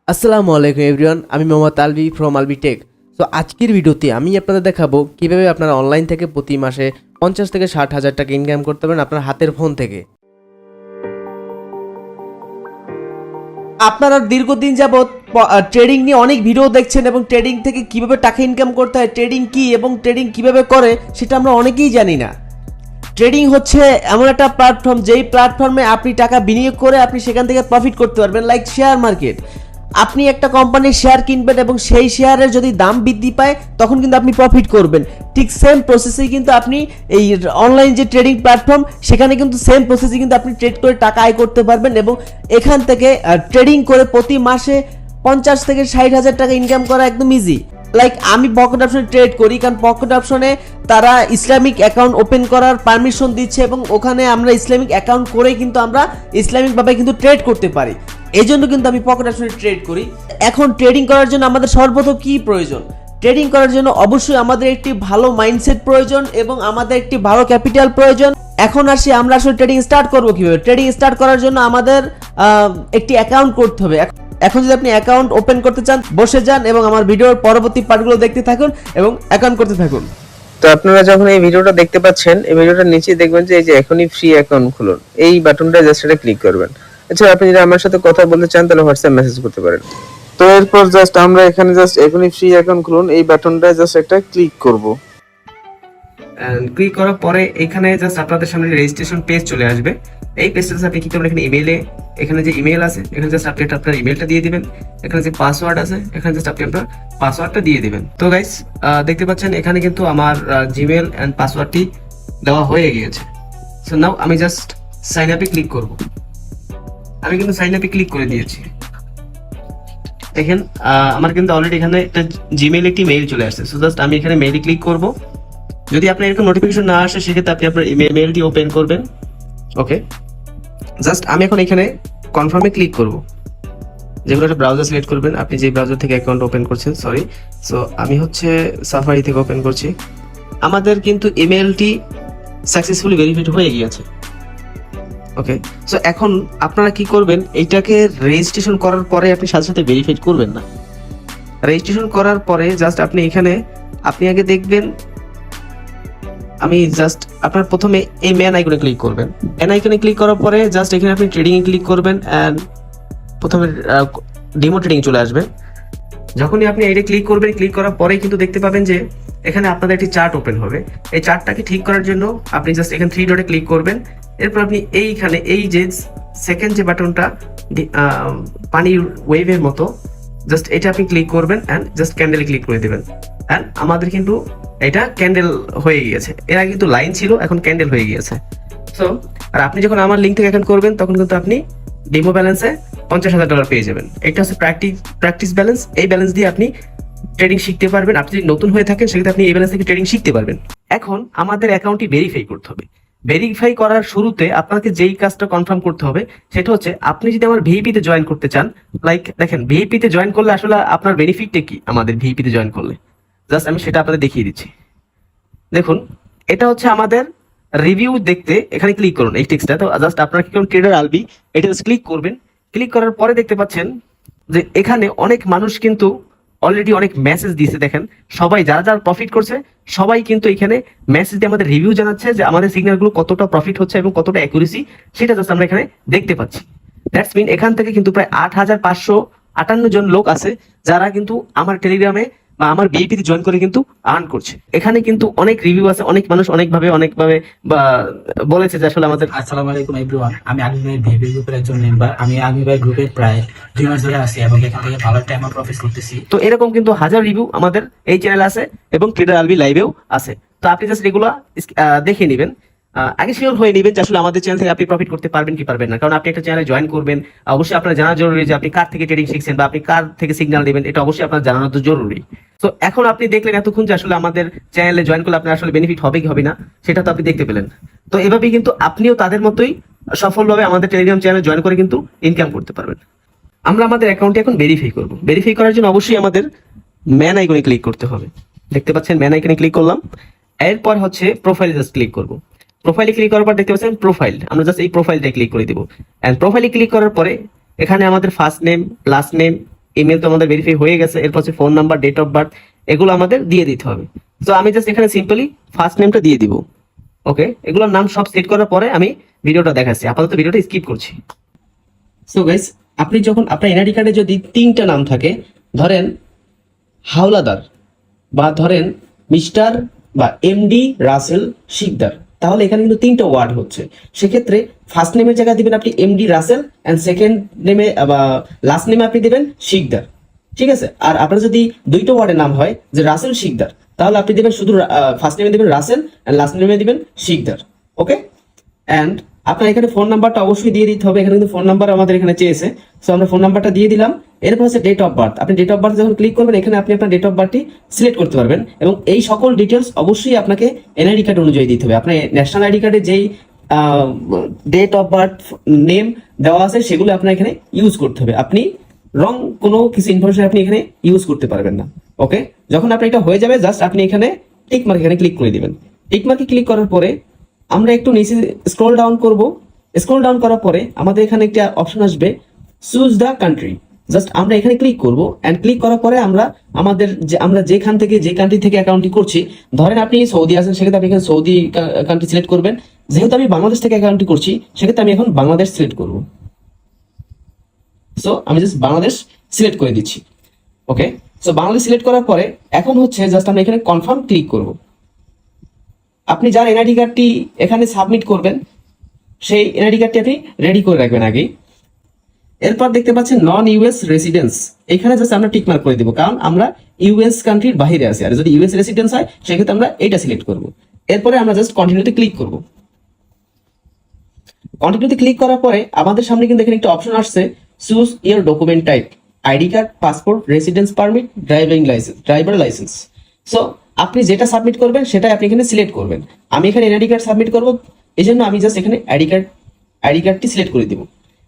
আসসালামু আলাইকুম এভরিওয়ান, আমি Mohammad Albi from Albi tech. So আজকের ভিডিওতে আমি আপনাদের দেখাবো কীভাবে আপনারা অনলাইন থেকে প্রতি মাসে 50 থেকে 60 হাজার টাকা ইনকাম করতে পারেন আপনার হাতের ফোন থেকে। আপনারা দীর্ঘদিন যাবৎ ট্রেডিং নিয়ে অনেক ভিডিও দেখছেন এবং ট্রেডিং থেকে কিভাবে টাকা ইনকাম করতে হয়, ট্রেডিং কি এবং ট্রেডিং কিভাবে করে সেটা আমরা অনেকেই জানি না। ট্রেডিং হচ্ছে এমন একটা প্ল্যাটফর্ম যেই প্ল্যাটফর্মে আপনি টাকা বিনিয়োগ করে আপনি সেখান থেকে প্রফিট করতে পারবেন। লাইক শেয়ার মার্কেট, আপনি একটা কোম্পানির শেয়ার কিনবেন এবং সেই শেয়ারের যদি দাম বৃদ্ধি পায় তখন কিন্তু আপনি প্রফিট করবেন। ঠিক সেম প্রসেসেই কিন্তু আপনি এই অনলাইন যে ট্রেডিং প্ল্যাটফর্ম সেখানে কিন্তু সেম প্রসেসে কিন্তু আপনি ট্রেড করে টাকা আয় করতে পারবেন এবং এখান থেকে ট্রেডিং করে প্রতি মাসে 50 থেকে 60 হাজার টাকা ইনকাম করা একদম ইজি। লাইক আমি পকেট অপশনে ট্রেড করি, কারণ পকেট অপশনে তারা ইসলামিক অ্যাকাউন্ট ওপেন করার পারমিশন দিচ্ছে এবং ওখানে আমরা ইসলামিক অ্যাকাউন্ট করে কিন্তু আমরা ইসলামিকভাবে কিন্তু ট্রেড করতে পারি। এই জন্য কিন্তু আমি পকেট অপশনে ট্রেড করি। এখন ট্রেডিং করার জন্য আমাদের সর্বপ্রথম কি প্রয়োজন? ট্রেডিং করার জন্য অবশ্যই আমাদের একটি ভালো মাইন্ডসেট প্রয়োজন এবং আমাদের একটি ভালো ক্যাপিটাল প্রয়োজন। এখন আসি আমরা আসলে ট্রেডিং স্টার্ট করবো কিভাবে। ট্রেডিং স্টার্ট করার জন্য আমাদের একটি অ্যাকাউন্ট করতে হবে। এখন যদি আপনি অ্যাকাউন্ট ওপেন করতে চান, বসে যান এবং আমার ভিডিওর পরবর্তী পার্টগুলো দেখতে থাকুন এবং অ্যাকাউন্ট করতে থাকুন। তো আপনারা যখন এই ভিডিওটা দেখতে পাচ্ছেন, এই ভিডিওটার নিচে দেখবেন যে এই যে এখনই ফ্রি অ্যাকাউন্ট খুলুন, এই বাটনটা জাস্ট এটা ক্লিক করবেন। আচ্ছা, আপনি যদি আমার সাথে কথা বলতে চান তাহলে হোয়াটসঅ্যাপ মেসেজ করতে পারেন। তো এরপর জাস্ট আমরা এখানে জাস্ট এখনই ফ্রি অ্যাকাউন্ট খুলুন, এই বাটনটা জাস্ট একটা ক্লিক করব। ক্লিক করার পরে এখানে জাস্ট আপনাদের সামনে রেজিস্ট্রেশন পেজ চলে আসবে। এই পেজটাতে আপনি কি করবেন, এখানে ইমেইলে, এখানে যে ইমেল আছে এখানে জাস্ট আপনি আপনার ইমেলটা দিয়ে দিবেন। এখানে যে পাসওয়ার্ড আছে এখানে জাস্ট আপনি আপনার পাসওয়ার্ডটা দিয়ে দিবেন। তো গাইস দেখতে পাচ্ছেন এখানে কিন্তু আমার জিমেল এন্ড পাসওয়ার্ডটি দেওয়া হয়ে গিয়েছে। সো নাও আমি জাস্ট সাইন আপে ক্লিক করব। আমি কিন্তু সাইন আপে ক্লিক করে দিয়েছি। দেখেন আমার কিন্তু অলরেডি এখানে একটা জিমেইল একটি মেইল চলে আসছে। সো জাস্ট আমি এখানে মেইলে ক্লিক করব। যদি আপনার এরকম নোটিফিকেশন না আসে সেক্ষেত্রে আপনি আপনার ইমেলটি ওপেন করবেন। ওকে, জাস্ট আমি এখন এখানে কনফার্মে ক্লিক করব। যেগুলো একটা ব্রাউজার সিলেক্ট করবেন, আপনি যে ব্রাউজার থেকে অ্যাকাউন্ট ওপেন করছেন। সরি, সো আমি হচ্ছে সাফারি থেকে ওপেন করছি। আমাদের কিন্তু ইমেলটি সাকসেসফুলি ভেরিফাইড হয়ে গিয়েছে। ওকে, সো এখন আপনারা কি করবেন, এইটাকে রেজিস্ট্রেশন করার পরে আপনি সাথে সাথে ভেরিফাইড করবেন না। রেজিস্ট্রেশন করার পরে জাস্ট আপনি এখানে আপনি আগে দেখবেন, আমি জাস্ট আপনার প্রথমে এই ম্যান আইকনে ক্লিক করবেন। ম্যান আইকনে ক্লিক করার পরে জাস্ট এখানে আপনি ট্রেডিং এ ক্লিক করবেন এন্ড প্রথমে ডেমো ট্রেডিং চলে আসবে। যখনই আপনি এটা ক্লিক করবেন, ক্লিক করার পরেই কিন্তু দেখতে পাবেন যে এখানে আপনাদের একটি চার্ট ওপেন হবে। এই চার্টটাকে ঠিক করার জন্য আপনি জাস্ট এখানে 3 ডটে ক্লিক করবেন। এরপর আপনি এইখানে এই যে সেকেন্ড যে বাটনটা পানির ওয়েভের মতো, জাস্ট এটা আপনি ক্লিক করবেন এন্ড জাস্ট ক্যান্ডেলে ক্লিক করে দিবেন। এন্ড আমাদের কিন্তু এটা ক্যান্ডেল হয়ে গিয়েছে। এর আগে কিন্তু লাইন ছিল, এখন ক্যান্ডেল হয়ে গিয়েছে। সো আর আপনি যখন আমার লিঙ্ক থেকে অ্যাকাউন্ট করবেন তখন কিন্তু আপনি ডেমো ব্যালেন্সে $50,000 পেয়ে যাবেন। এটা হচ্ছে প্র্যাকটিস ব্যালেন্স। এই ব্যালেন্স দিয়ে আপনি ট্রেডিং শিখতে পারবেন। আপনি যদি নতুন হয়ে থাকেন সেক্ষেত্রে আপনি এই ব্যালেন্স থেকে ট্রেডিং শিখতে পারবেন। এখন আমাদের অ্যাকাউন্টটি ভেরিফাই করতে হবে। ভেরিফাই করার শুরুতে আপনাকে যেই কাজটা কনফার্ম করতে হবে সেটা হচ্ছে, আপনি যদি আমার ভিপি তে জয়েন করতে চান, লাইক দেখেন ভিপি তে জয়েন করলে আসলে আপনার বেনিফিটটা কি আমাদের ভিপি তে জয়েন করলে, জাস্ট আমি সেটা আপনাদের দেখিয়ে দিচ্ছি। দেখুন, এটা হচ্ছে আমাদের রিভিউ দেখতে এখানে ক্লিক করুন এই টেক্সটটা। তো জাস্ট আপনারা কি করুন, ট্রেডার আলবি এটা জাস্ট ক্লিক করবেন। ক্লিক করার পরে দেখতে পাচ্ছেন যে এখানে অনেক মানুষ কিন্তু অলরেডি অনেক মেসেজ দিয়েছে। দেখেন সবাই যারা যারা প্রফিট করছে সবাই কিন্তু এখানে মেসেজ দিয়ে আমাদের রিভিউ জানাচ্ছে যে আমাদের সিগন্যালগুলো কতটা প্রফিট হচ্ছে এবং কতটা অ্যাকুরেসি সেটা জাস্ট আমরা এখানে দেখতে পাচ্ছি। দ্যাটস মিন এখান থেকে কিন্তু প্রায় 8,558 জন লোক আছে যারা কিন্তু আমার টেলিগ্রামে বা আমার বিএপি তে জয়েন করে কিন্তু আর্ন করছে। এখানে কিন্তু অনেক রিভিউ আছে, অনেক মানুষ অনেকভাবে বা বলেছে যে আসলে আমাদের। আসসালামু আলাইকুম এভরিওয়ান, আমি আলমি ভাই ভিপি গ্রুপের একজন মেম্বার। আমি আলমি ভাই গ্রুপে প্রায় 2 মাস ধরে আছি এবং এখান থেকে ভালো টাইম প্রফিট করতেছি। তো এরকম কিন্তু হাজার রিভিউ আমাদের এই চ্যানেলে আছে এবং ট্রেডার আলবি লাইভেও আছে। তো আপনি জাস্ট এগুলো দেখে নেবেন। আগে শিওর হয়ে নেবেন যে আসলে আমাদের চ্যানেল থেকে আপনি প্রফিট করতে পারবেন কি পারবেন না। কারণ আপনি একটা চ্যানেলে জয়েন করবেন, অবশ্যই আপনার জানা জরুরি যে আপনি কার থেকে ট্রেডিং শিখছেন বা আপনি কার থেকে সিগন্যাল দেবেন, এটা অবশ্যই আপনার জানানো তো জরুরি। তো এখন আপনি দেখলেন এতক্ষণ যে আসলে আমাদের চ্যানেলে জয়েন করলে আপনার আসলে বেনিফিট হবে কি হবে না সেটা তো আপনি দেখতে পেলেন। তো এভাবেই কিন্তু আপনিও তাদের মতোই সফলভাবে আমাদের টেলিগ্রাম চ্যানেলে জয়েন করে কিন্তু ইনকাম করতে পারবেন। আমরা আমাদের অ্যাকাউন্টে এখন ভেরিফাই করব। ভেরিফাই করার জন্য অবশ্যই আমাদের ম্যান আইকনে ক্লিক করতে হবে। দেখতে পাচ্ছেন ম্যান আইকনে ক্লিক করলাম। এরপর হচ্ছে প্রোফাইলে জাস্ট ক্লিক করব। প্রোফাইলে ক্লিক করার পর দেখতে পাচ্ছেন প্রোফাইল, আমরা জাস্ট এই প্রোফাইলটা ক্লিক করে দিব। এন্ড প্রোফাইলে ক্লিক করার পরে এখানে আমাদের first name, last name, email তো আমাদের ভেরিফাই হয়ে গেছে, এরপর হচ্ছে phone number, date of birth, এগুলো আমাদের দিয়ে দিতে হবে। তো আমি জাস্ট এখানে সিম্পলি ফার্স্ট নেমটা দিয়ে দিব। ওকে, এগুলোর নাম সব সেট করার পরে আমি ভিডিওটা দেখাচ্ছি, আপাতত ভিডিওটা স্কিপ করছি। সো গাইস, আপনি যখন আপনার এনআইডি কার্ডে যদি 3টা নাম থাকে, ধরেন হাওলাদার বা ধরেন মিস্টার বা এমডি রাসেল শিকদার, তাহলে এখানে কিন্তু 3টা ওয়ার্ড হচ্ছে। সেক্ষেত্রে ফার্স্ট নেমের জায়গায় দিবেন আপনি এমডি রাসেল, অ্যান্ড সেকেন্ড নেমে বা লাস্ট নেমে আপনি দিবেন শিকদার, ঠিক আছে। আর আপনার যদি 2টা ওয়ার্ডের নাম হয় যে রাসেল শিকদার, তাহলে আপনি দিবেন শুধু ফার্স্ট নেমে দিবেন রাসেল অ্যান্ড লাস্ট নেমে দিবেন শিকদার। ওকে, অ্যান্ড আপনার এখানে ফোন নাম্বারটা অবশ্যই দিয়ে দিতে হবে। এখানে কিন্তু ফোন নাম্বার আমাদের এখানে চেয়েছে, সো আমরা ফোন নাম্বারটা দিয়ে দিলাম। এরপর হচ্ছে ডেট অফ বার্থ। আপনি ডেট অফ বার্থ যখন ক্লিক করবেন, এখানে আপনি আপনার ডেট অফ বার্থটি সিলেক্ট করতে পারবেন, এবং এই সকল ডিটেলস অবশ্যই আপনাকে এনআইডি কার্ড অনুযায়ী দিতে হবে। আপনার ন্যাশনাল আইডি কার্ডে যেই ডেট অফ বার্থ নেম দেওয়া আছে সেগুলো আপনার এখানে ইউজ করতে হবে। আপনি রং কোনো কিছু ইনফরমেশন আপনি এখানে ইউজ করতে পারবেন না। ওকে, যখন আপনি এটা হয়ে যাবে, জাস্ট আপনি এখানে টিক মার্ক এখানে ক্লিক করে দিবেন। টিক মার্কে ক্লিক করার পরে আমরা একটু নিচে স্ক্রল ডাউন করব। স্ক্রল ডাউন করার পরে আমাদের এখানে একটা অপশন আসবে চুজ দ্য কান্ট্রি। জাস্ট আমরা এখানে ক্লিক করব, এন্ড ক্লিক করার পরে আমরা যেখান থেকে যে কান্ট্রি থেকে অ্যাকাউন্টটি করছি, ধরেন আপনি সৌদি আছেন, সেক্ষেত্রে আপনি এখানে সৌদি কান্ট্রি সিলেক্ট করবেন। যেহেতু আমি বাংলাদেশ থেকে অ্যাকাউন্টটি করছি, সেক্ষেত্রে আমি এখন বাংলাদেশ সিলেক্ট করব। সো আমি জাস্ট বাংলাদেশ সিলেক্ট করে দিচ্ছি। ওকে, সো বাংলাদেশ সিলেক্ট করার পরে এখন হচ্ছে জাস্ট আমরা এখানে কনফার্ম ক্লিক করব। আপনি যার এনআইডি কার্ডটি এখানে সাবমিট করবেন, সেই এনআইডি কার্ডটি আপনি রেডি করে রাখবেন আগে। এরপর দেখতে পাচ্ছেন নন ইউএস রেসিডেন্স, এখানে জাস্ট আমরা টিক মার্ক করে দিব, কারণ আমরা ইউএস কান্ট্রির বাইরে আছি। আর যদি ইউএস রেসিডেন্স হয়, সেক্ষেত্রে আমরা এটা সিলেক্ট করব। এরপরে আমরা জাস্ট কন্টিনিউতে ক্লিক করব। কন্টিনিউতে ক্লিক করার পরে আমাদের সামনে কিন্তু এখানে একটা অপশন আসছে choose your document type, ID card, passport, residence permit, driver licence. So আপনি যেটা সাবমিট করবেন সেটাই আপনি এখানে সিলেক্ট করবেন। আমি এখানে এনআইডি কার্ড সাবমিট করব, এই জন্য আমি জাস্ট এখানে আইডি কার্ডটি সিলেক্ট করে দিব।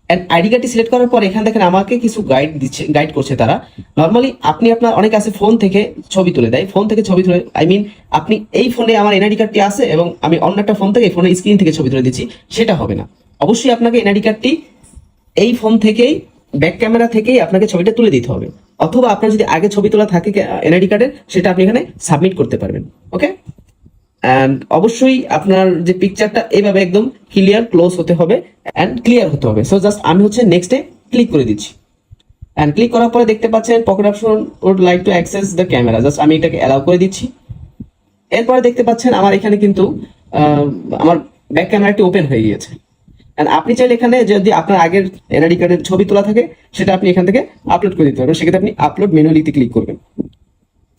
এন্ড আইডি কার্ডটি সিলেক্ট করার পর এখানে দেখেন আমাকে কিছু গাইড করছে তারা। নর্মালি আপনি আপনার অনেক আছে ফোন থেকে ছবি তুলে দেয়, ফোন থেকে ছবি তুলে, আই মিন আপনি এই ফোনে আমার এনআইডি কার্ডটি আছে এবং আমি অন্য একটা ফোন থেকে ফোনের স্ক্রিন থেকে ছবি তুলে দিচ্ছি, সেটা হবে না। অবশ্যই আপনাকে এনআইডি কার্ডটি এই ফোন থেকেই, ব্যাক ক্যামেরা থেকেই আপনাকে ছবিটা তুলে দিতে হবে, অথবা আপনার যদি আগে ছবি তোলা থাকে এনআইডি কার্ডের, সেটা আপনি এখানে সাবমিট করতে পারবেন। ওকে, অ্যান্ড অবশ্যই আপনার যে পিকচারটা এইভাবে একদম ক্লিয়ার ক্লোজ হতে হবে অ্যান্ড ক্লিয়ার হতে হবে। সো জাস্ট আমি হচ্ছে নেক্সটে ক্লিক করে দিচ্ছি। অ্যান্ড ক্লিক করার পরে দেখতে পাচ্ছেন pocket option would like to access the camera, just আমি এটাকে অ্যালাউ করে দিচ্ছি। এরপরে দেখতে পাচ্ছেন আমার এখানে কিন্তু আমার ব্যাক ক্যামেরাটি ওপেন হয়ে গিয়েছে। এন্ড আপনি চাইলে এখানে যদি আপনার আগের এনআইডি কার্ডের ছবি তোলা থাকে, সেটা আপনি এখান থেকে আপলোড করে দিতে পারবেন। সেক্ষেত্রে আপনি আপলোড ম্যানুয়ালিতে ক্লিক করবেন।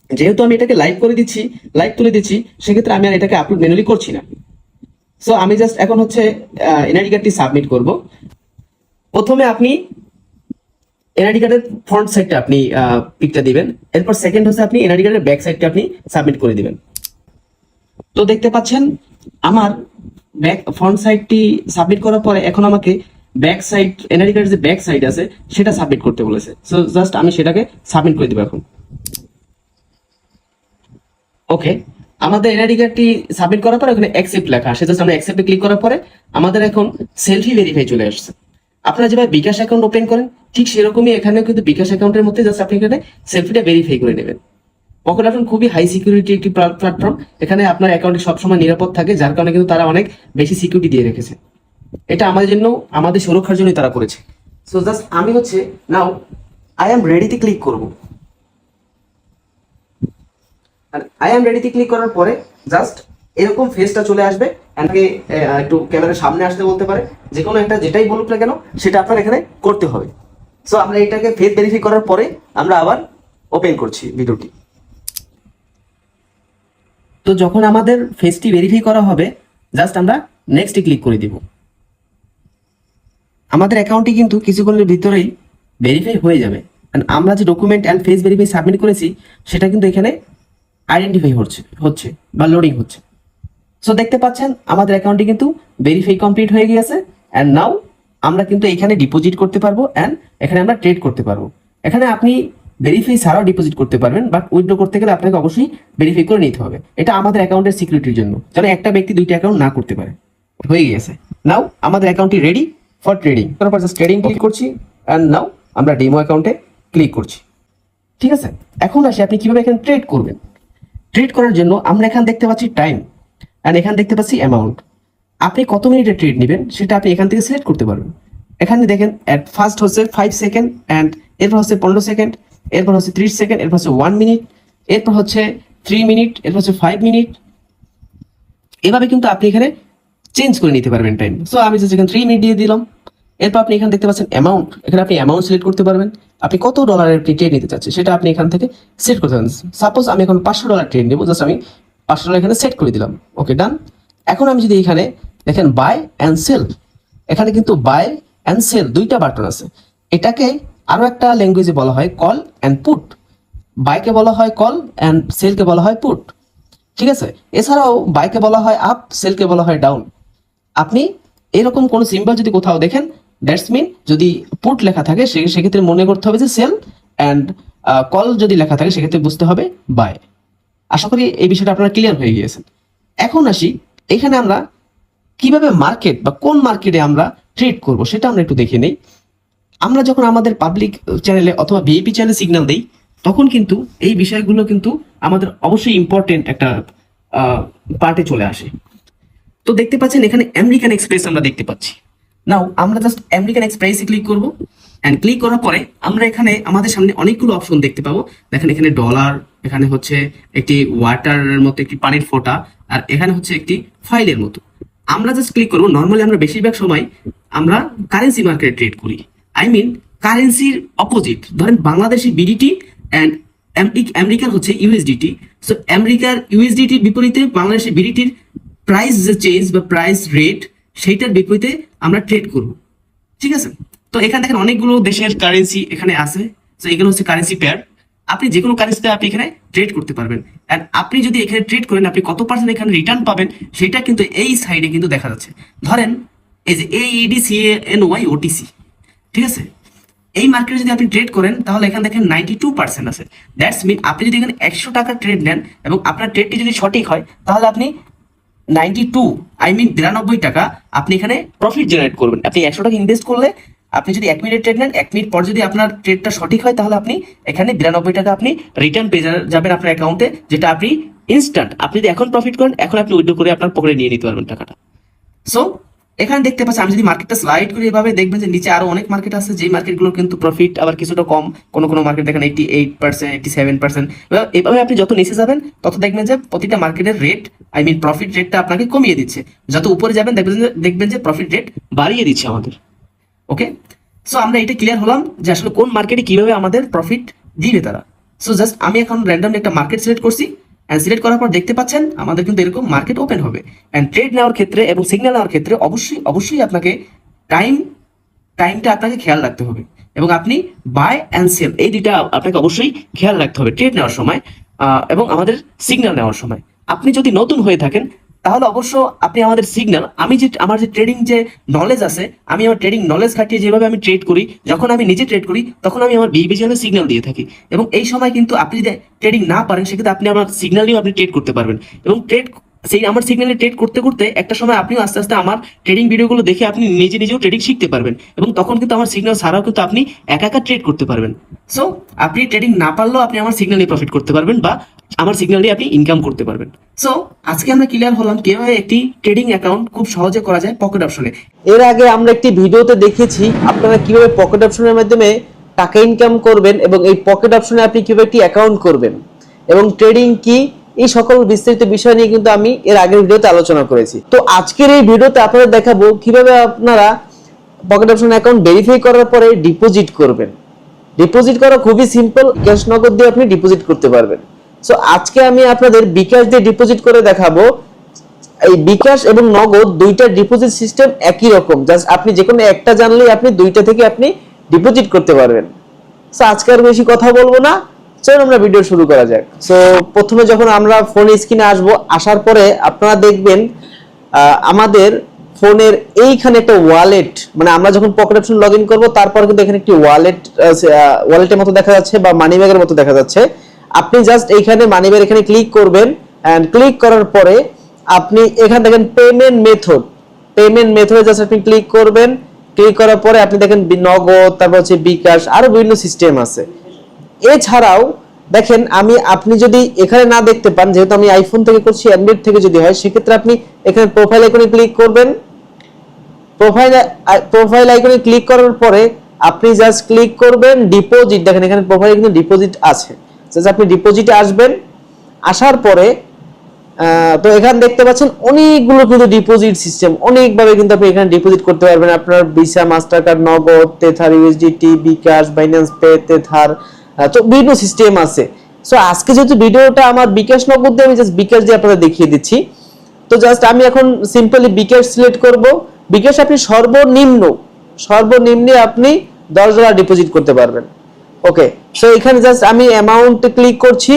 যেহেতু আমি এটাকে লাইভ করে দিচ্ছি, লাইভ তুলে দিচ্ছি, সেক্ষেত্রে আমি আর এটাকে আপলোড ম্যানুয়ালি করছি না। সো আমি জাস্ট এখন হচ্ছে এনআইডি কার্ডটি সাবমিট করব। প্রথমে আপনি এনআইডি কার্ডের ফ্রন্ট সাইডটা আপনি পিকটা দিবেন, এরপর সেকেন্ড হচ্ছে আপনি এনআইডি কার্ডের ব্যাক সাইডটা আপনি সাবমিট করে দিবেন। তো দেখতে পাচ্ছেন আমার ফ্রন্ট সাইডটি সাবমিট করার পরে এখন আমাকে ব্যাক সাইড, এনআইডি কার্ডের যে ব্যাক সাইড আছে সেটা সাবমিট করতে বলেছে। সো জাস্ট আমি সেটাকে সাবমিট করে দেবো এখন। ওকে, আমাদের এনআইডি কার্ডটি সাবমিট করার পর ওখানে অ্যাকসেপ্ট লেখা আসে, জাস্ট আমরা অ্যাকসেপ্টে ক্লিক করার পরে আমাদের এখন সেলফি ভেরিফাই চলে আসছে। আপনারা যেভাবে বিকাশ অ্যাকাউন্ট ওপেন করেন, ঠিক সেরকমই এখানেও কিন্তু বিকাশ অ্যাকাউন্টের মধ্যে জাস্ট আপনি এখানে সেলফিটা ভেরিফাই করে নেবেন। পকেট অপশন খুবই হাই সিকিউরিটি একটি প্ল্যাটফর্ম, এখানে আপনার অ্যাকাউন্টে সবসময় নিরাপদ থাকে, যার কারণে কিন্তু তারা অনেক বেশি সিকিউরিটি দিয়ে রেখেছে। এটা আমাদের জন্য, আমাদের সুরক্ষার জন্যই তারা করেছে। সো জাস্ট আমি হচ্ছে নাও আই এম রেডিতে ক্লিক করব। আর আই এম রেডিতে ক্লিক করার পরে জাস্ট এরকম ফেসটা চলে আসবে। আমাকে একটু ক্যামেরার সামনে আসতে বলতে পারে, যে কোনো একটা যেটাই বলুক না কেন সেটা আপনার এখানে করতে হবে। সো আমরা এটাকে ফেস ভেরিফাই করার পরে আমরা আবার ওপেন করছি ভিডিওটি। তো যখন আমাদের ফেসটি ভেরিফাই করা হবে, জাস্ট আমরা নেক্সটে ক্লিক করে দিব। আমাদের অ্যাকাউন্টটি কিন্তু কিছুক্ষণের ভিতরেই ভেরিফাই হয়ে যাবে। আমরা যে document and face verify submit করেছি, সেটা কিন্তু এখানে আইডেন্টিফাই হচ্ছে বা লোডিং হচ্ছে। সো দেখতে পাচ্ছেন আমাদের অ্যাকাউন্টটি কিন্তু ভেরিফাই কমপ্লিট হয়ে গিয়েছে। অ্যান্ড নাও আমরা কিন্তু এখানে ডিপোজিট করতে পারবো অ্যান্ড এখানে আমরা ট্রেড করতে পারবো। এখানে আপনি ভেরিফাই ছাড়াও ডিপোজিট করতে পারবেন, বাট উইথড্র করতে গেলে আপনাকে অবশ্যই ভেরিফাই করে নিতে হবে। এটা আমাদের অ্যাকাউন্টের সিকিউরিটির জন্য, যেন একটা ব্যক্তি দুইটা অ্যাকাউন্ট না করতে পারে। হয়ে গিয়েছে, নাও আমাদের অ্যাকাউন্টটি রেডি ফর ট্রেডিং। তারপর জাস্ট ট্রেডিং ক্লিক করছি, অ্যান্ড নাও আমরা ডেমো অ্যাকাউন্টে ক্লিক করছি। ঠিক আছে, এখন আসি আপনি কিভাবে এখানে ট্রেড করবেন। ট্রেড করার জন্য আমরা এখানে দেখতে পাচ্ছি টাইম অ্যান্ড এখানে দেখতে পাচ্ছি অ্যামাউন্ট। আপনি কত মিনিটের ট্রেড নেবেন সেটা আপনি এখান থেকে সিলেক্ট করতে পারবেন। এখানে দেখেন অ্যাট ফার্স্ট হচ্ছে 5 সেকেন্ড অ্যান্ড এরপর হচ্ছে 15 সেকেন্ড, এরপর হচ্ছে 30 সেকেন্ড, এরপর হচ্ছে 1 মিনিট, এরপর হচ্ছে 3 মিনিট, এরপর হচ্ছে 5 মিনিট। এভাবে কিন্তু আপনি এখানে চেঞ্জ করে নিতে পারবেন টাইম। সো আমি জাস্ট এখানে 3 মিনিট দিয়ে দিলাম। এরপর আপনি এখানে দেখতে পাচ্ছেন অ্যামাউন্ট, এখানে আপনি অ্যামাউন্ট সিলেক্ট করতে পারবেন। আপনি কত ডলারের আপনি ট্রেড নিতে চাচ্ছেন সেটা আপনি এখান থেকে সেট করতে পারবেন। সাপোজ আমি এখন $500 ট্রেড নেবো, জাস্ট আমি $500 এখানে সেট করে দিলাম। ওকে, ডান। এখন আমি যদি এখানে দেখেন বাই অ্যান্ড সেল, এখানে কিন্তু বাই অ্যান্ড সেল দুইটা বাটন আছে। এটাকে আরো একটা ল্যাঙ্গুয়েজে বলা হয় কল অ্যান্ড পুট। বাইকে বলা হয় কল অ্যান্ড সেলকে বলা হয় পুট। ঠিক আছে, এছাড়াও বাইকে বলা হয় আপ, সেলকে বলা হয় ডাউন। আপনি এরকম কোন সিম্বল যদি কোথাও দেখেন, দ্যাটস মিন যদি পুট লেখা থাকে সেক্ষেত্রে মনে করতে হবে যে সেল, অ্যান্ড কল যদি লেখা থাকে সেক্ষেত্রে বুঝতে হবে বাই। আশা করি এই বিষয়টা আপনারা ক্লিয়ার হয়ে গিয়েছেন। এখন আসি এখানে আমরা কিভাবে মার্কেট বা কোন মার্কেটে আমরা ট্রেড করব সেটা আমরা একটু দেখে নেই। আমরা যখন আমাদের পাবলিক চ্যানেলে অথবা ভিআইপি চ্যানেলে সিগন্যাল দেই তখন কিন্তু এই বিষয়গুলো কিন্তু আমাদের অবশ্যই ইম্পর্টেন্ট একটা পার্টে চলে আসে। তো দেখতে পাচ্ছেন এখানে আমেরিকান এক্সপ্রেস আমরা দেখতে পাচ্ছি। নাও আমরা জাস্ট আমেরিকান এক্সপ্রেসে ক্লিক করব অ্যান্ড ক্লিক করার পরে আমরা এখানে আমাদের সামনে অনেকগুলো অপশন দেখতে পাবো। দেখেন এখানে ডলার, এখানে হচ্ছে একটি ওয়াটারের মতো একটি পানির ফোঁটা, আর এখানে হচ্ছে একটি ফাইলের মতো। আমরা জাস্ট ক্লিক করবো। নর্মালি আমরা বেশিরভাগ সময় আমরা কারেন্সি মার্কেটে ট্রেড করি, আই মিন কারেন্সির অপোজিট। ধরেন বাংলাদেশি বিডিটি অ্যান্ড আমেরিকার হচ্ছে ইউএসডিটি। সো আমেরিকার ইউএসডিটির বিপরীতে বাংলাদেশের বিডিটির প্রাইস যে চেঞ্জ বা প্রাইস রেট সেইটার বিপরীতে আমরা ট্রেড করব। ঠিক আছে, তো এখানে দেখেন অনেকগুলো দেশের কারেন্সি এখানে আছে। তো এগুলো হচ্ছে কারেন্সি পেয়ার। আপনি যে কোনো কারেন্সিতে আপনি এখানে ট্রেড করতে পারবেন। অ্যান্ড আপনি যদি এখানে ট্রেড করেন আপনি কত পার্সেন্ট এখানে রিটার্ন পাবেন সেটা কিন্তু এই সাইডে কিন্তু দেখা যাচ্ছে। ধরেন এই যে AEDCANYOTC, ঠিক আছে, এই মার্কেটে যদি আপনি ট্রেড করেন তাহলে এখানে দেখেন 92% আছে। দ্যাটস মিন আপনি যদি এখানে 100 টাকা ট্রেড নেন এবং আপনার ট্রেডটি যদি সঠিক হয় তাহলে আপনি 93 টাকা আপনি এখানে প্রফিট জেনারেট করবেন। আপনি 100 টাকা ইনভেস্ট করলে আপনি যদি 1 মিনিট ট্রেড নেন, 1 মিনিট পর যদি আপনার ট্রেডটা সঠিক হয় তাহলে আপনি এখানে 92 টাকা আপনি রিটার্ন পেয়ে যাবেন আপনার অ্যাকাউন্টে, যেটা আপনি ইনস্ট্যান্ট। আপনি যদি এখন প্রফিট করেন এখন আপনি উইথড্র করে আপনার পকেটে নিয়ে নিতে পারবেন টাকাটা। সো এখানে দেখতে পাচ্ছি আমি যদি মার্কেটটা স্লাইড করি এভাবে দেখবেন যে নিচে আরো অনেক মার্কেট আছে, যেই মার্কেটগুলো কিন্তু প্রফিট আবার কিছুটা কম। কোনো মার্কেট দেখেন 88%, 87%। এভাবে আপনি যত নিচে যাবেন তত দেখবেন যে প্রতিটা মার্কেটের রেট, আই মিন প্রফিট রেটটা আপনাকে কমিয়ে দিচ্ছে। যত উপরে যাবেন দেখবেন যে প্রফিট রেট বাড়িয়ে দিচ্ছে আমাদের। ওকে, সো আমরা এটা ক্লিয়ার হলাম যে আসলে কোন মার্কেটে কিভাবে আমাদের প্রফিট দিবে তারা। সো জাস্ট আমি এখন র্যান্ডমলি একটা মার্কেট সিলেক্ট করছি, অ্যান্ড সিলেক্ট করার পর দেখতে পাচ্ছেন আমাদের কিন্তু এরকম মার্কেট ওপেন হবে। অ্যান্ড ট্রেড নেওয়ার ক্ষেত্রে এবং সিগন্যাল নেওয়ার ক্ষেত্রে অবশ্যই আপনাকে টাইমটা আপনাকে খেয়াল রাখতে হবে, এবং আপনি বাই অ্যান্ড সেল এই দুইটা আপনাকে অবশ্যই খেয়াল রাখতে হবে ট্রেড নেওয়ার সময় এবং আমাদের সিগন্যাল নেওয়ার সময়। আপনি যদি নতুন হয়ে থাকেন তাহলে অবশ্য আপনি আমাদের সিগন্যাল, আমার যে ট্রেডিং যে নলেজ আছে, আমি আমার ট্রেডিং নলেজ খাটিয়ে যেভাবে আমি ট্রেড করি, যখন আমি নিজে ট্রেড করি তখন আমি আমার ভিআইপি চ্যানেলে সিগন্যাল দিয়ে থাকি। এবং এই সময় কিন্তু আপনি যদি ট্রেডিং না পারেন সেক্ষেত্রে আপনি আমার সিগন্যাল নিয়েও আপনি ট্রেড করতে পারবেন। এবং আমার সিগন্যালে ট্রেড করতে করতে একটা সময় আপনিও আস্তে আস্তে আমার ট্রেডিং ভিডিওগুলো দেখে আপনি নিজেও ট্রেডিং শিখতে পারবেন, এবং তখন কিন্তু আমার সিগন্যাল ছাড়াও কিন্তু আপনি একা ট্রেড করতে পারবেন। সো আপনি ট্রেডিং না পারলেও আপনি আমার সিগন্যাল নিয়ে প্রফিট করতে পারবেন বা আমার সিগন্যাল দিয়ে আপনি ইনকাম করতে পারবেন। সো আজকে আমরা ক্লিয়ার হলাম কিভাবে একটি ট্রেডিং অ্যাকাউন্ট খুব সহজে করা যায় পকেট অপশনে। এর আগে আমরা একটি ভিডিওতে দেখেছি আপনারা কিভাবে পকেট অপশনের মাধ্যমে টাকা ইনকাম করবেন এবং এই পকেট অপশনে আপনি কিভাবে একটি অ্যাকাউন্ট করবেন এবং ট্রেডিং কি, এই সকল বিস্তারিত বিষয় নিয়ে কিন্তু আমি এর আগের ভিডিওতে আলোচনা করেছি। তো আজকের এই ভিডিওতে আপনাদের দেখাবো কিভাবে আপনারা পকেট অপশন অ্যাকাউন্ট ভেরিফাই করার পরে ডিপোজিট করবেন। ডিপোজিট করা খুবই সিম্পল, ক্যাশ নগদ দিয়ে আপনি ডিপোজিট করতে পারবেন। সো আজকে আমি আপনাদের বিকাশ দিয়ে ডিপোজিট করে দেখাবো। এই বিকাশ এবং নগদ দুইটা ডিপোজিট সিস্টেম একই রকম, জাস্ট আপনি যে কোনো একটা জানলেই আপনি দুইটা থেকে আপনি ডিপোজিট করতে পারবেন। সো আজকে আর বেশি কথা বলবো না, চলুন আমরা ভিডিও শুরু করা যাক। সো প্রথমে যখন আমরা ফোন স্ক্রিনে আসার পরে আপনারা দেখবেন আমাদের ফোনের এইখানে একটা ওয়ালেট, মানে আমরা যখন পকেট অপশন লগইন করব তারপর কিন্তু এখানে একটি ওয়ালেটের মতো দেখা যাচ্ছে বা মানি ব্যাগের মতো দেখা যাচ্ছে। আপনি জাস্ট এইখানে মানি ব্যাগ এখানে ক্লিক করবেন, এন্ড ক্লিক করার পরে আপনি এখানে দেখেন পেমেন্ট মেথডে জাস্ট আপনি ক্লিক করবেন। ক্লিক করার পরে আপনি দেখেন নগদ, তারপর হচ্ছে বিকাশ, আরো বিভিন্ন সিস্টেম আছে। এছাড়াও দেখেন আপনি যদি এখানে না দেখতে পান, যেহেতু আমি আইফোন থেকে করছি, অ্যান্ড্রয়েড থেকে যদি হয় সেক্ষেত্রে আপনি এখানে প্রোফাইল আইকনে ক্লিক করবেন। প্রোফাইল আইকনে ক্লিক করার পরে আপনি জাস্ট ক্লিক করবেন ডিপোজিট। দেখেন এখানে প্রোফাইলে কিন্তু ডিপোজিট আছে, জাস্ট আপনি ডিপোজিটে আসবেন। আসার পরে তো এখানে দেখতে পাচ্ছেন অনেকগুলো কিন্তু ডিপোজিট সিস্টেম, অনেকভাবে কিন্তু আপনি এখানে ডিপোজিট করতে পারবেন। আপনার ভিসা, মাস্টার কার্ড, নগদ, তেথার, ইউএসডিটি, বিকাশ, বাইন্যান্স পে, তেথার, তো বিভিন্ন সিস্টেম আছে। সো আজকে যেহেতু ভিডিওটা আমার বিকাশ নগদ দিয়ে, আমি জাস্ট বিকাশ দিয়ে আপনাদের দেখিয়ে দিচ্ছি। তো জাস্ট আমি এখন সিম্পলি বিকাশ সিলেক্ট করব। বিকাশ আপনি সর্বনিম্নে আপনি $10 ডিপোজিট করতে পারবেন। ওকে, সো এখানে জাস্ট আমি অ্যামাউন্টে ক্লিক করছি।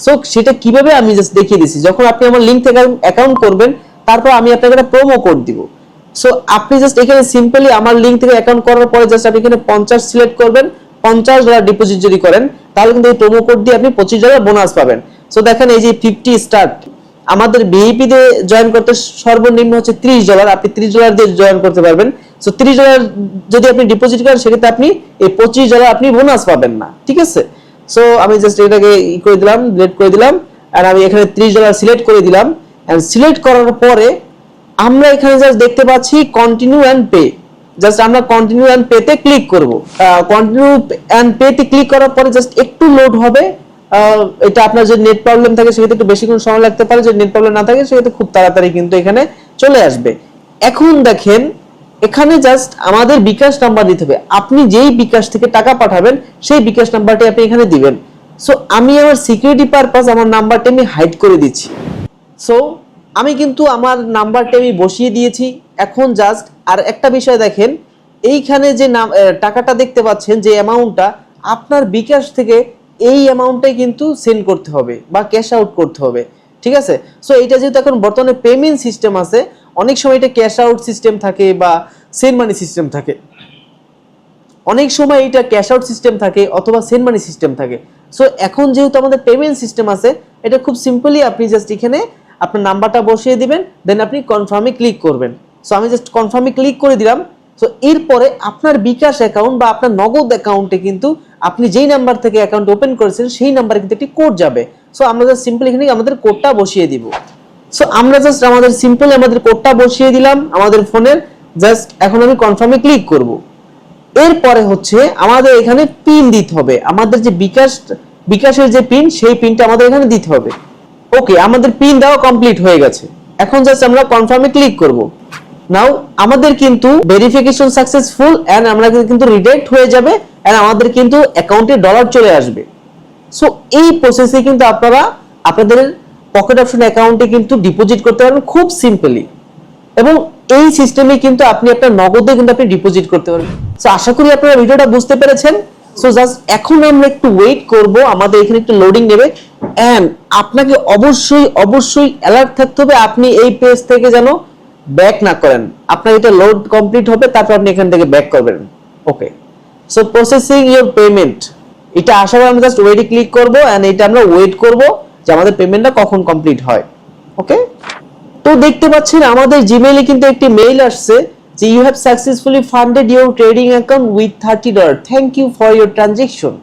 সো সেটা কিভাবে আমি জাস্ট দেখিয়ে দিচ্ছি। যখন আপনি আমার লিংক থেকে অ্যাকাউন্ট করবেন, তারপর আমি আপনাকে একটা প্রোমো কোড দিব। সো আপনি জাস্ট এখানে সিম্পলি আমার লিংক থেকে অ্যাকাউন্ট করার পরে জাস্ট আপনি এখানে 50 সিলেক্ট করবেন। $50 ডিপোজিট যদি করেন তাহলে কিন্তু এই প্রোমো কোড দিয়ে আপনি $25 বোনাস পাবেন। সো দেখেন এই যে 50 স্টার্ট, আমাদের ভিআইপি তে জয়েন করতে সর্বনিম্ন হচ্ছে $30, আপনি $30 দিয়ে জয়েন করতে পারবেন। সো $30 যদি আপনি ডিপোজিট করেন সেক্ষেত্রে আপনি এই $25 আপনি বোনাস পাবেন না, ঠিক আছে। সো আমি জাস্ট এটাকে করে দিলাম, ডিলিট করে দিলাম, আর আমি এখানে $30 সিলেক্ট করে দিলাম। এন্ড সিলেক্ট করার পরে আমরা এখানে জাস্ট দেখতে পাচ্ছি কন্টিনিউ এন্ড পে। জাস্ট আমরা কন্টিনিউ এন্ড পে তে ক্লিক করব। কন্টিনিউ এন্ড পে তে ক্লিক করার পরে জাস্ট একটু লোড হবে। এটা আপনার যদি নেট প্রবলেম থাকে সেক্ষেত্রে একটু বেশিক্ষণ সময় লাগতে পারে, যদি নেট প্রবলেম না থাকে সেক্ষেত্রে খুব তাড়াতাড়ি কিন্তু এখানে চলে আসবে। এখন দেখেন এখানে জাস্ট আমাদের বিকাশ নাম্বার দিতে হবে। আপনি যেই বিকাশ থেকে টাকা পাঠাবেন সেই বিকাশ নাম্বারটি আপনি এখানে দিবেন। সো আমি আমার সিকিউরিটি পারপাস আমার নাম্বারটা আমি হাইড করে দিচ্ছি। সো আমি কিন্তু আমার নাম্বারটা আমি বসিয়ে দিয়েছি। এখন জাস্ট আর একটা বিষয় দেখেন, এইখানে যে টাকাটা দেখতে পাচ্ছেন, যে অ্যামাউন্টটা আপনার বিকাশ থেকে এই অ্যামাউন্টটাই কিন্তু সেন্ড করতে হবে বা ক্যাশ আউট করতে হবে, ঠিক আছে। সো এটা যেহেতু এখন বর্তমানে পেমেন্ট সিস্টেম আছে, অনেক সময় এটা ক্যাশ আউট সিস্টেম থাকে বা সেন্ড মানি সিস্টেম থাকে, অনেক সময় এটা ক্যাশ আউট সিস্টেম থাকে অথবা সেন্ড মানি সিস্টেম থাকে। সো এখন যেহেতু আমাদের পেমেন্ট সিস্টেম আছে, এটা খুব সিম্পলি আপনি জাস্ট এখানে আপনার নাম্বারটা বসিয়ে দিবেন, দেন আপনি কনফার্মে ক্লিক করবেন। সো আমি জাস্ট কনফার্মে ক্লিক করে দিলাম। সো এরপরে আপনার বিকাশ অ্যাকাউন্ট বা আপনার নগদ অ্যাকাউন্টে কিন্তু আপনি যেই নাম্বার থেকে অ্যাকাউন্ট ওপেন করেছেন সেই নাম্বারে কিন্তু একটি কোড যাবে। সো আমরা জাস্ট সিম্পলি এখানে আমাদের কোডটা বসিয়ে দিব। সো আমরা জাস্ট আমাদের সিম্পলি আমাদের কোডটা বসিয়ে দিলাম আমাদের ফোনের। জাস্ট এখন আমি কনফার্মে ক্লিক করব। এরপরে হচ্ছে আমাদের এখানে পিন দিতে হবে, আমাদের যে বিকাশের যে পিন, সেই পিনটা আমাদের এখানে দিতে হবে। ওকে, আমাদের পিন দেওয়া কমপ্লিট হয়ে গেছে। এখন জাস্ট আমরা কনফার্মে ক্লিক করব। নাও আমাদের কিন্তু ভেরিফিকেশন সাকসেসফুল এন্ড আমরা কিন্তু রিডাইরেক্ট হয়ে যাবে এন্ড আমাদের কিন্তু অ্যাকাউন্টে ডলার চলে আসবে। সো এই প্রসেসে কিন্তু আপনারা আপনাদের পকেট অপশন অ্যাকাউন্টে কিন্তু ডিপোজিট করতে পারবেন খুব সিম্পলি, এবং এই সিস্টেমে কিন্তু আপনি আপনার নগদে কিন্তু আপনি ডিপোজিট করতে পারবেন। সো আশা করি আপনারা ভিডিওটা বুঝতে পেরেছেন। সো জাস্ট এখন আমরা একটু ওয়েট করব, আমাদের এখানে একটু লোডিং নেবে এন্ড আপনাকে অবশ্যই অ্যালার্ট থাকতে হবে আপনি এই পেজ থেকে যেন ব্যাক না করেন। আপনার এটা লোড কমপ্লিট হবে, তারপর আপনি এখান থেকে ব্যাক করবেন। ওকে, সো প্রসেসিং ইওর পেমেন্ট, এটা আসার পর আমরা জাস্ট ওয়েটে ক্লিক করব এন্ড এটা আমরা ওয়েট করব যে আমাদের পেমেন্টটা কখন কমপ্লিট হয়। ওকে, তো দেখতে পাচ্ছেন আমাদের জিমেইলে কিন্তু একটি মেইল আসছে যে you have successfully funded your trading account with $30, thank you for your transaction.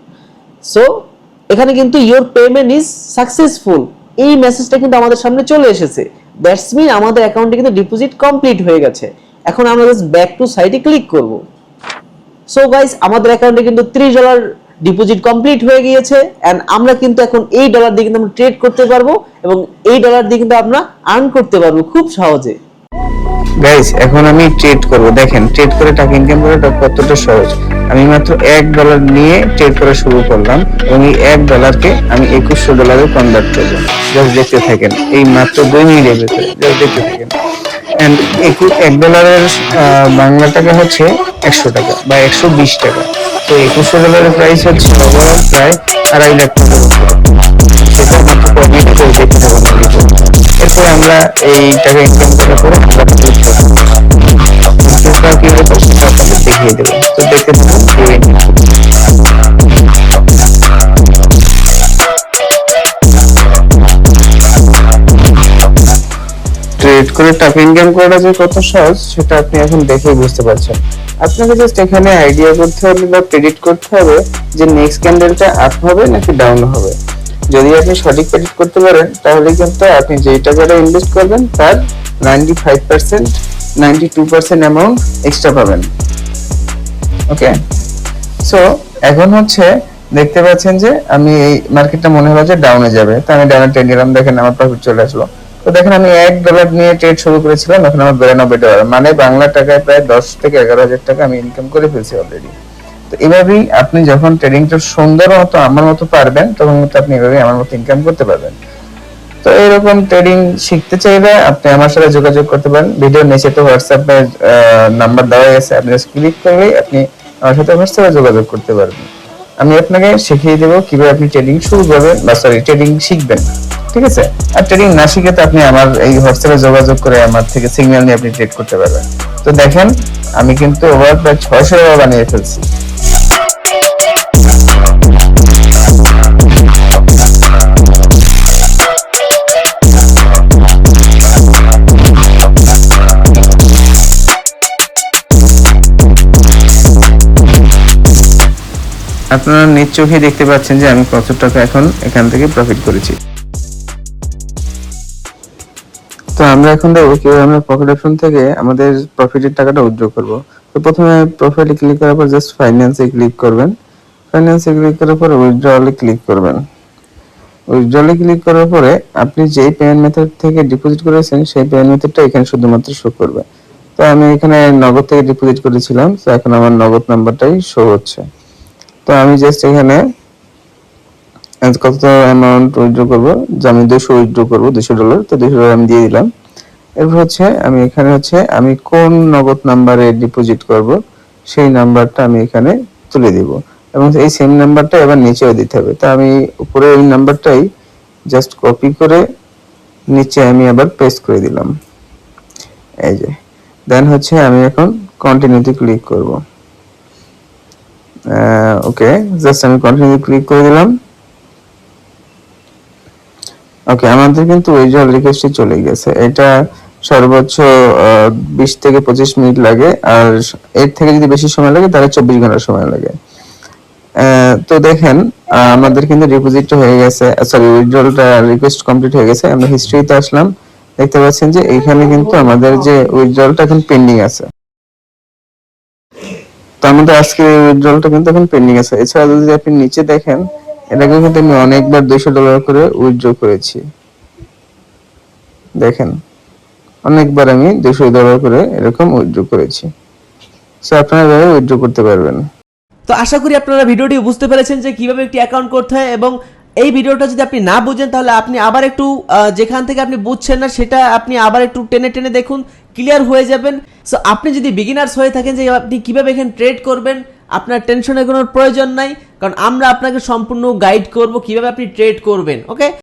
So এখানে কিন্তু ইওর পেমেন্ট ইজ সাকসেসফুল, এই মেসেজটা কিন্তু আমাদের সামনে চলে এসেছে। দ্যাটস মিন আমাদের অ্যাকাউন্টে কিন্তু ডিপোজিট কমপ্লিট হয়ে গেছে। এখন আমরা জাস্ট ব্যাক টু সাইটে ক্লিক করব। সো গাইস, আমাদের অ্যাকাউন্টে কিন্তু $30 ডিপোজিট কমপ্লিট হয়ে গিয়েছে এন্ড আমরা কিন্তু এখন এই ডলার দিয়ে কিন্তু আমরা ট্রেড করতে পারবো এবং এই ডলার দিয়ে কিন্তু আমরা আর্ন করতে পারবো খুব সহজে। গাইস, এখন আমি ট্রেড করব। দেখেন ট্রেড করে টাকা ইনকাম করাটা কতটা সহজ। আমি মাত্র $1 নিয়ে ট্রেড করা শুরু করলাম এবং এই $1কে আমি $2100 কনভার্ট করব। জাস্ট দেখতে থাকেন, এই মাত্র 2 মিনিটের ভিতরে জাস্ট দেখতে থাকেন। এন্ড $1 বাংলা টাকা হচ্ছে 100 টাকা বা 120 টাকা। তো $2100 প্রাইস হচ্ছে ওভারঅল প্রায় 2.5 লাখ টাকা। সেটা মাত্র কমিট করে দেখতে পাবেন। এরপর আমরা এই টাকা ইনকাম করার পরে আমরা কিভাবে সেটা আপনাদের দেখিয়ে দেবো। তো দেখতে থাকুন। ট্রেড ট্রেড করে টাকা ইনকাম করাটা যে কত সহজ সেটা আপনি এখন দেখেই বুঝতে পারছেন। আপনাকে জাস্ট এখানে আইডিয়া করতে হবে বা প্রেডিক্ট করতে হবে যে নেক্সট ক্যান্ডেলটা আপ হবে নাকি ডাউন হবে। যদি আপনি সঠিক প্রেডিক্ট করতে পারেন তাহলে কিন্তু আপনি যেই টাকাটা ইনভেস্ট করবেন তার 95% 92% অ্যামাউন্ট এক্সট্রা পাবেন। ওকে, সো এখন হচ্ছে দেখতে পাচ্ছেন যে আমি এই মার্কেটটা মনে হলো যে ডাউনে যাবে, তো আমি ডাউনে ট্রেড নিলাম। দেখেন আমার প্রফিট চলে আসলো। তো দেখেন আমি $1 নিয়ে ট্রেড শুরু করেছিলাম, এখন আমার $92, মানে বাংলা টাকায় প্রায় 10 থেকে 11,000 টাকা আমি ইনকাম করে ফেলছি অলরেডি। তো এভাবেই আপনি যখন ট্রেডিংটা সুন্দর মতো আমার মতো পারবেন তখন কিন্তু আপনি এভাবেই আমার মতো ইনকাম করতে পারবেন। তো এরকম ট্রেডিং শিখতে চাইলে আপনি আমার সাথে যোগাযোগ করতে পারেন। ভিডিওর নিচে তো হোয়াটসঅ্যাপে নাম্বার দেওয়া আছে, আপনি জাস্ট ক্লিক করলেই আপনি আমার সাথে হোয়াটসঅ্যাপে যোগাযোগ করতে পারবেন। আমি আপনাকে শিখিয়ে দেবো কিভাবে আপনি ট্রেডিং শুরু করবেন বা ট্রেডিং শিখবেন, ঠিক আছে? আর ট্রেডিং না শিখে তো আপনি আমার এই হোয়াটসঅ্যাপে যোগাযোগ করে আমার থেকে সিগন্যাল নিয়ে আপনি ট্রেড করতে পারবেন। তো দেখেন আমি কিন্তু ওভার প্রায় $600 বানিয়ে ফেলছি। আপনারা নিজ চোখে দেখতে পাচ্ছেন যে আমি কত টাকা এখন এখান থেকে প্রফিট করেছি। তো আমরা এখন দেখবো কিভাবে আমরা প্রফিট অপশন থেকে আমাদের প্রফিটের টাকাটা উইথড্র করব। তো প্রথমে প্রোফাইলে ক্লিক করার পর জাস্ট ফাইন্যান্সে ক্লিক করবেন। ফাইন্যান্সে ক্লিক করার পর উইথড্রলে ক্লিক করবেন। উইথড্রলে ক্লিক করার পরে আপনি যেই পেমেন্ট মেথড থেকে ডিপোজিট করেছেন সেই পেমেন্ট মেথডটা এখানে শুধুমাত্র শো করবে। তো আমি এখানে নগদ থেকে ডিপোজিট করেছিলাম, তো এখন আমার নগদ নাম্বারটাই শো হচ্ছে। তো আমি জাস্ট এখানে কত অ্যামাউন্ট উইথড্র করব, যে আমি 200 উইথড্র করব, $200। তো $200 আমি দিয়ে দিলাম। এরপর হচ্ছে আমি এখানে হচ্ছে আমি কোন নগদ নাম্বারে ডিপোজিট করব সেই নাম্বারটা আমি এখানে তুলে দিব এবং এই সেম নাম্বারটা এবার নিচেও দিতে হবে। তো আমি উপরে এই নাম্বারটাই জাস্ট কপি করে নিচে আমি আবার পেস্ট করে দিলাম, এই যে। দেন হচ্ছে আমি এখন কন্টিনিউতে ক্লিক করব। ওকে, জাস্ট আমি কন্টিনিউ ক্লিক করে দিলাম। ওকে, আমাদের কিন্তু উইথড্রল রিকোয়েস্টে চলে গেছে। এটা সর্বোচ্চ 20 থেকে 25 মিনিট লাগে, আর এর থেকে যদি বেশি সময় লাগে তাহলে 24 ঘন্টা সময় লাগে। তো দেখেন আমাদের কিন্তু ডিপোজিটটা হয়ে গেছে, সরি উইথড্রলটা রিকোয়েস্ট কমপ্লিট হয়ে গেছে। আমরা হিস্ট্রিতে আসলাম, দেখতে পাচ্ছেন যে এখানে কিন্তু আমাদের যে উইথড্রলটা এখন পেন্ডিং আছে। তো আমাদের আজকে উইথড্রলটা কিন্তু এখন পেন্ডিং আছে। এছাড়া যদি আপনি নিচে দেখেন, এটাকে কিন্তু আমি অনেকবার $200 করে উইথড্র করেছি। দেখেন অনেকবার আমি $200 করে এরকম উইথড্র করেছি। সো আপনারা এভাবে উইথড্র করতে পারবেন। তো আশা করি আপনারা ভিডিওটি বুঝতে পেরেছেন যে কিভাবে একটি অ্যাকাউন্ট করতে হয়, এবং এই ভিডিওটা যদি আপনি না বুঝেন তাহলে আপনি আবার একটু যেখান থেকে আপনি বুঝছেন না সেটা আপনি আবার একটু টেনে টেনে দেখুন, ক্লিয়ার হয়ে যাবেন। সো আপনি যদি বিগিনার্স হয়ে থাকেন যে আপনি কিভাবে এখানে ট্রেড করবেন, আপনার টেনশনের কোনো প্রয়োজন নাই, কারণ আমরা আপনাকে সম্পূর্ণ গাইড করব কিভাবে আপনি ট্রেড করবেন। ওকে।